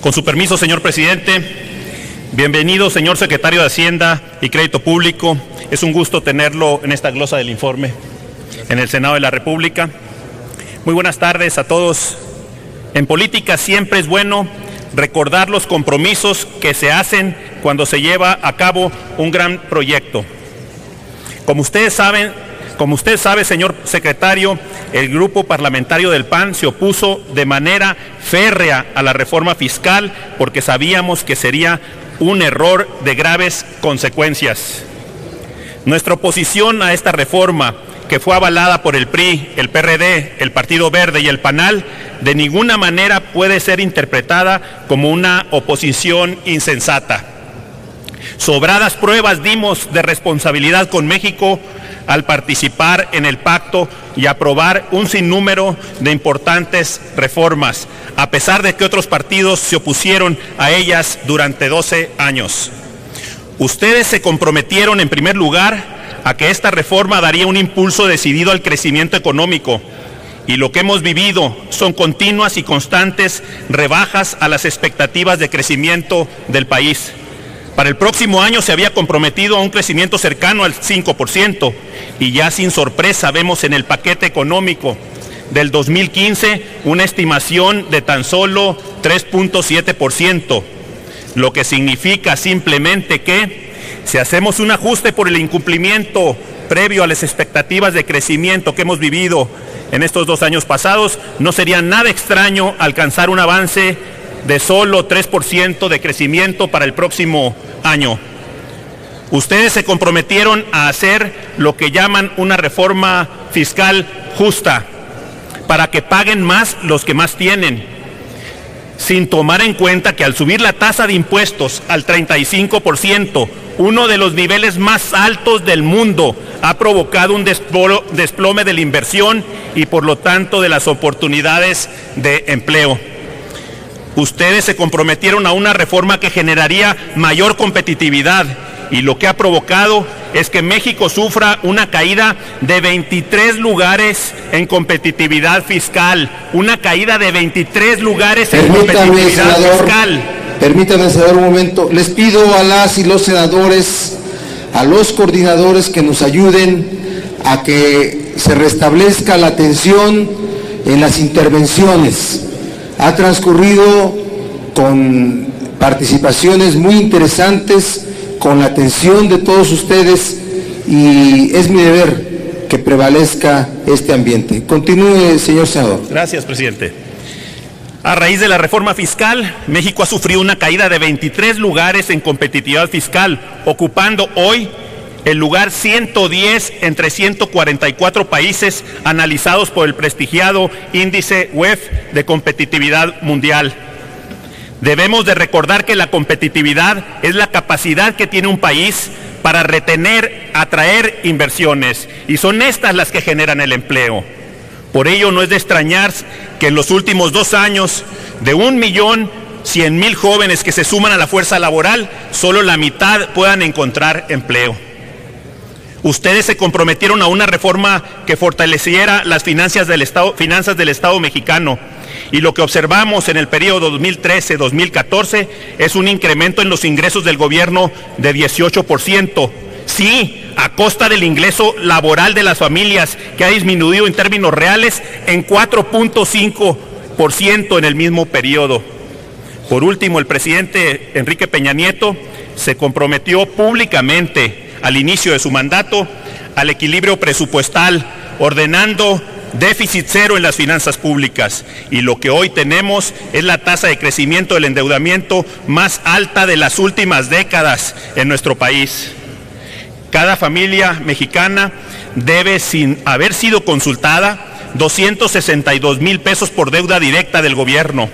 Con su permiso, señor presidente, bienvenido, señor secretario de Hacienda y Crédito Público. Es un gusto tenerlo en esta glosa del informe en el Senado de la República. Muy buenas tardes a todos. En política siempre es bueno recordar los compromisos que se hacen cuando se lleva a cabo un gran proyecto. Como usted sabe, señor secretario, el grupo parlamentario del PAN se opuso de manera férrea a la reforma fiscal porque sabíamos que sería un error de graves consecuencias. Nuestra oposición a esta reforma, que fue avalada por el PRI, el PRD, el Partido Verde y el PANAL, de ninguna manera puede ser interpretada como una oposición insensata. Sobradas pruebas dimos de responsabilidad con México al participar en el pacto y aprobar un sinnúmero de importantes reformas, a pesar de que otros partidos se opusieron a ellas durante 12 años. Ustedes se comprometieron, en primer lugar, a que esta reforma daría un impulso decidido al crecimiento económico, y lo que hemos vivido son continuas y constantes rebajas a las expectativas de crecimiento del país. Para el próximo año se había comprometido a un crecimiento cercano al 5%, y ya sin sorpresa vemos en el paquete económico del 2015 una estimación de tan solo 3.7%, lo que significa simplemente que si hacemos un ajuste por el incumplimiento previo a las expectativas de crecimiento que hemos vivido en estos 2 años pasados, no sería nada extraño alcanzar un avance de solo 3% de crecimiento para el próximo año. Ustedes se comprometieron a hacer lo que llaman una reforma fiscal justa, para que paguen más los que más tienen, sin tomar en cuenta que al subir la tasa de impuestos al 35%, uno de los niveles más altos del mundo, ha provocado un desplome de la inversión y por lo tanto de las oportunidades de empleo. Ustedes se comprometieron a una reforma que generaría mayor competitividad, y lo que ha provocado es que México sufra una caída de 23 lugares en competitividad fiscal. Una caída de 23 lugares en competitividad fiscal. Permítame, senador, un momento. Les pido a las y los senadores, a los coordinadores, que nos ayuden a que se restablezca la atención en las intervenciones. Ha transcurrido con participaciones muy interesantes, con la atención de todos ustedes, y es mi deber que prevalezca este ambiente. Continúe, señor senador. Gracias, presidente. A raíz de la reforma fiscal, México ha sufrido una caída de 23 lugares en competitividad fiscal, ocupando hoy el lugar 110 entre 144 países analizados por el prestigiado índice WEF de competitividad mundial. Debemos de recordar que la competitividad es la capacidad que tiene un país para retener, atraer inversiones, y son estas las que generan el empleo. Por ello no es de extrañar que en los últimos 2 años, de 1.100.000 jóvenes que se suman a la fuerza laboral, solo la mitad puedan encontrar empleo. Ustedes se comprometieron a una reforma que fortaleciera las finanzas del Estado mexicano, y lo que observamos en el periodo 2013-2014 es un incremento en los ingresos del gobierno de 18%. Sí, a costa del ingreso laboral de las familias, que ha disminuido en términos reales en 4.5% en el mismo periodo. Por último, el presidente Enrique Peña Nieto se comprometió públicamente al inicio de su mandato al equilibrio presupuestal, ordenando déficit cero en las finanzas públicas, y lo que hoy tenemos es la tasa de crecimiento del endeudamiento más alta de las últimas décadas en nuestro país. Cada familia mexicana debe, sin haber sido consultada, 262,000 pesos por deuda directa del gobierno.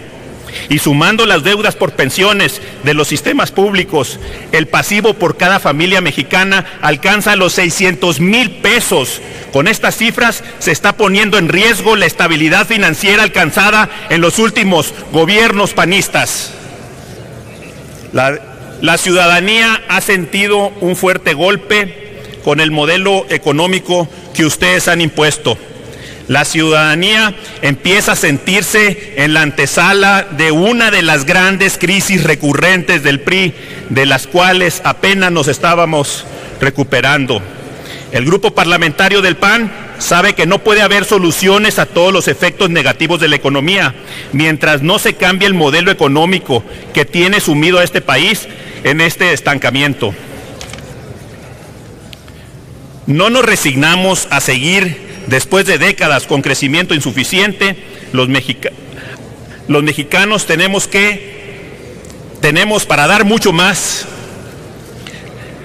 Y sumando las deudas por pensiones de los sistemas públicos, el pasivo por cada familia mexicana alcanza los 600,000 pesos. Con estas cifras se está poniendo en riesgo la estabilidad financiera alcanzada en los últimos gobiernos panistas. La ciudadanía ha sentido un fuerte golpe con el modelo económico que ustedes han impuesto. La ciudadanía empieza a sentirse en la antesala de una de las grandes crisis recurrentes del PRI, de las cuales apenas nos estábamos recuperando. El grupo parlamentario del PAN sabe que no puede haber soluciones a todos los efectos negativos de la economía mientras no se cambie el modelo económico que tiene sumido a este país en este estancamiento. No nos resignamos a seguir después de décadas con crecimiento insuficiente. Los mexicanos tenemos para dar mucho más.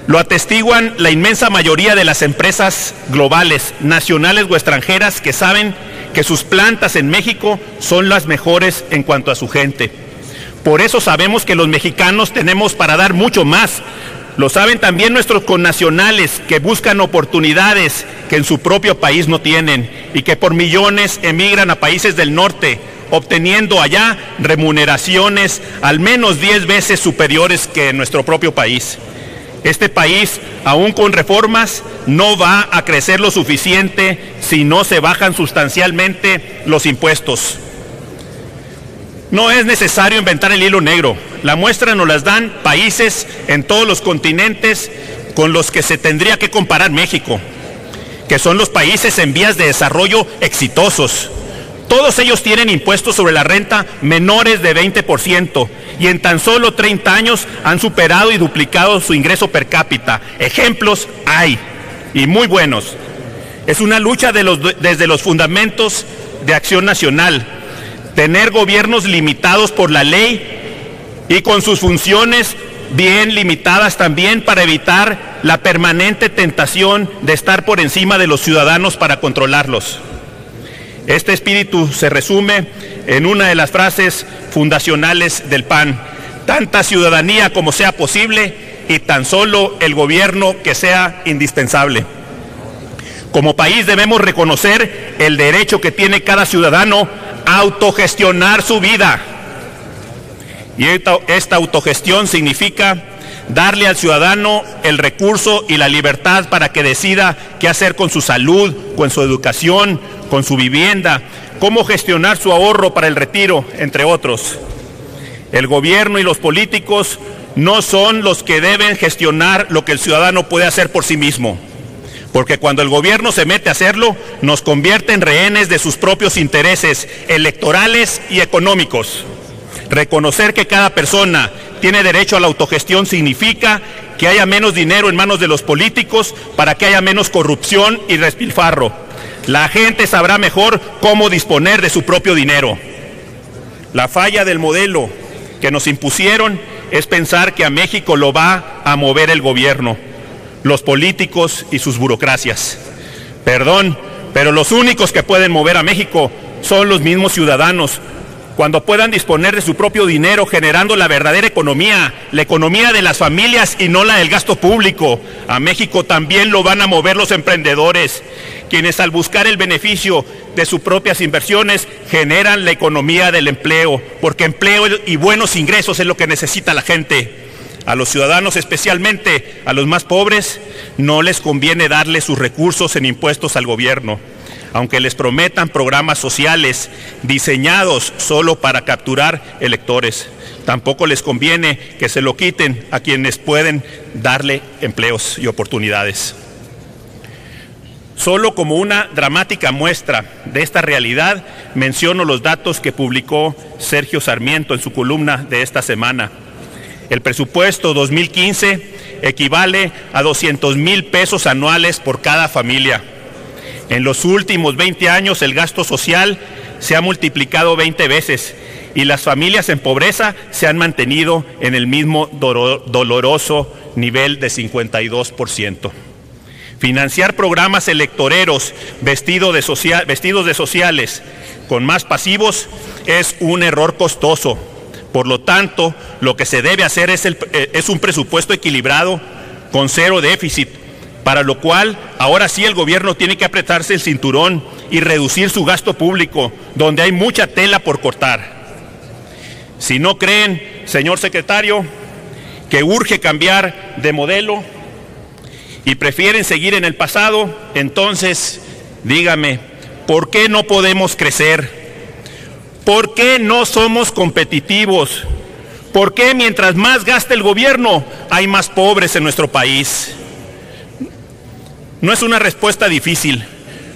Lo atestiguan la inmensa mayoría de las empresas globales, nacionales o extranjeras, que saben que sus plantas en México son las mejores en cuanto a su gente. Por eso sabemos que los mexicanos tenemos para dar mucho más. Lo saben también nuestros connacionales que buscan oportunidades que en su propio país no tienen y que por millones emigran a países del norte, obteniendo allá remuneraciones al menos 10 veces superiores que en nuestro propio país. Este país, aún con reformas, no va a crecer lo suficiente si no se bajan sustancialmente los impuestos. No es necesario inventar el hilo negro. La muestra nos las dan países en todos los continentes con los que se tendría que comparar México, que son los países en vías de desarrollo exitosos. Todos ellos tienen impuestos sobre la renta menores de 20% y en tan solo 30 años han superado y duplicado su ingreso per cápita. Ejemplos hay, y muy buenos. Es una lucha desde los fundamentos de acción nacional. Tener gobiernos limitados por la ley y con sus funciones bien limitadas también para evitar la permanente tentación de estar por encima de los ciudadanos para controlarlos. Este espíritu se resume en una de las frases fundacionales del PAN: tanta ciudadanía como sea posible y tan solo el gobierno que sea indispensable. Como país debemos reconocer el derecho que tiene cada ciudadano a autogestionar su vida. Y esta autogestión significa darle al ciudadano el recurso y la libertad para que decida qué hacer con su salud, con su educación, con su vivienda, cómo gestionar su ahorro para el retiro, entre otros. El gobierno y los políticos no son los que deben gestionar lo que el ciudadano puede hacer por sí mismo, porque cuando el gobierno se mete a hacerlo, nos convierte en rehenes de sus propios intereses electorales y económicos. Reconocer que cada persona tiene derecho a la autogestión significa que haya menos dinero en manos de los políticos para que haya menos corrupción y despilfarro. La gente sabrá mejor cómo disponer de su propio dinero. La falla del modelo que nos impusieron es pensar que a México lo va a mover el gobierno, los políticos y sus burocracias. Perdón, pero los únicos que pueden mover a México son los mismos ciudadanos, cuando puedan disponer de su propio dinero, generando la verdadera economía, la economía de las familias y no la del gasto público. A México también lo van a mover los emprendedores, quienes al buscar el beneficio de sus propias inversiones generan la economía del empleo, porque empleo y buenos ingresos es lo que necesita la gente. A los ciudadanos, especialmente a los más pobres, no les conviene darle sus recursos en impuestos al gobierno, aunque les prometan programas sociales diseñados solo para capturar electores. Tampoco les conviene que se lo quiten a quienes pueden darle empleos y oportunidades. Solo como una dramática muestra de esta realidad, menciono los datos que publicó Sergio Sarmiento en su columna de esta semana. El presupuesto 2015 equivale a 200,000 pesos anuales por cada familia. En los últimos 20 años el gasto social se ha multiplicado 20 veces y las familias en pobreza se han mantenido en el mismo doloroso nivel de 52%. Financiar programas electoreros vestidos de sociales con más pasivos es un error costoso. Por lo tanto, lo que se debe hacer es un presupuesto equilibrado con cero déficit, para lo cual ahora sí el gobierno tiene que apretarse el cinturón y reducir su gasto público, donde hay mucha tela por cortar. Si no creen, señor secretario, que urge cambiar de modelo y prefieren seguir en el pasado, entonces dígame, ¿por qué no podemos crecer? ¿Por qué no somos competitivos? ¿Por qué mientras más gasta el gobierno hay más pobres en nuestro país? No es una respuesta difícil.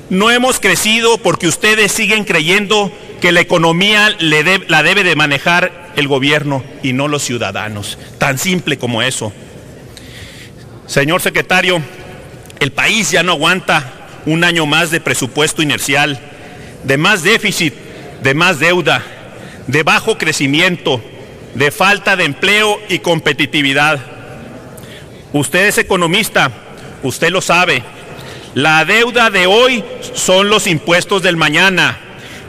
No hemos crecido porque ustedes siguen creyendo que la economía la debe de manejar el gobierno y no los ciudadanos. Tan simple como eso. Señor secretario, el país ya no aguanta un año más de presupuesto inercial, de más déficit, de más deuda, de bajo crecimiento, de falta de empleo y competitividad. Usted es economista, usted lo sabe. La deuda de hoy son los impuestos del mañana.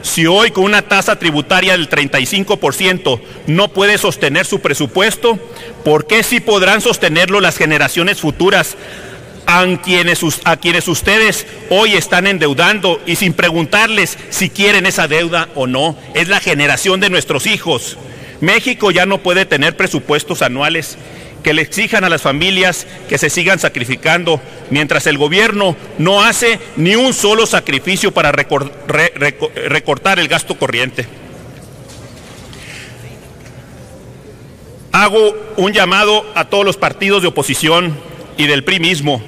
Si hoy con una tasa tributaria del 35% no puede sostener su presupuesto, ¿por qué sí podrán sostenerlo las generaciones futuras a quienes ustedes hoy están endeudando y sin preguntarles si quieren esa deuda o no? Es la generación de nuestros hijos. México ya no puede tener presupuestos anuales que le exijan a las familias que se sigan sacrificando, mientras el gobierno no hace ni un solo sacrificio para recortar el gasto corriente. Hago un llamado a todos los partidos de oposición y del PRI mismo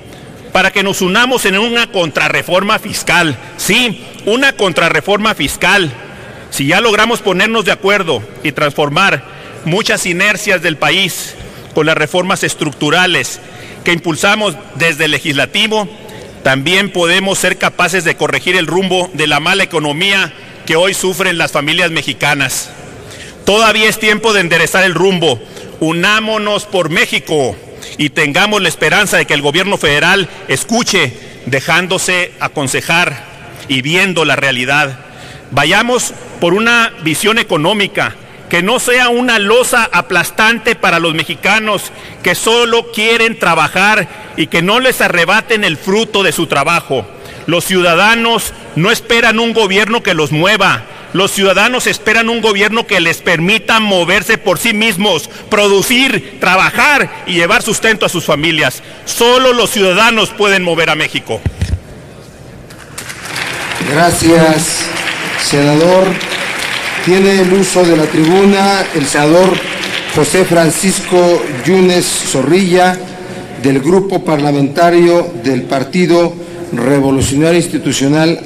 para que nos unamos en una contrarreforma fiscal. Sí, una contrarreforma fiscal. Si ya logramos ponernos de acuerdo y transformar muchas inercias del país con las reformas estructurales que impulsamos desde el legislativo, también podemos ser capaces de corregir el rumbo de la mala economía que hoy sufren las familias mexicanas. Todavía es tiempo de enderezar el rumbo. Unámonos por México y tengamos la esperanza de que el gobierno federal escuche, dejándose aconsejar y viendo la realidad. Vayamos por una visión económica que no sea una losa aplastante para los mexicanos que solo quieren trabajar y que no les arrebaten el fruto de su trabajo. Los ciudadanos no esperan un gobierno que los mueva. Los ciudadanos esperan un gobierno que les permita moverse por sí mismos, producir, trabajar y llevar sustento a sus familias. Solo los ciudadanos pueden mover a México. Gracias, senador. Tiene el uso de la tribuna el senador José Francisco Yunes Zorrilla, del Grupo Parlamentario del Partido Revolucionario Institucional.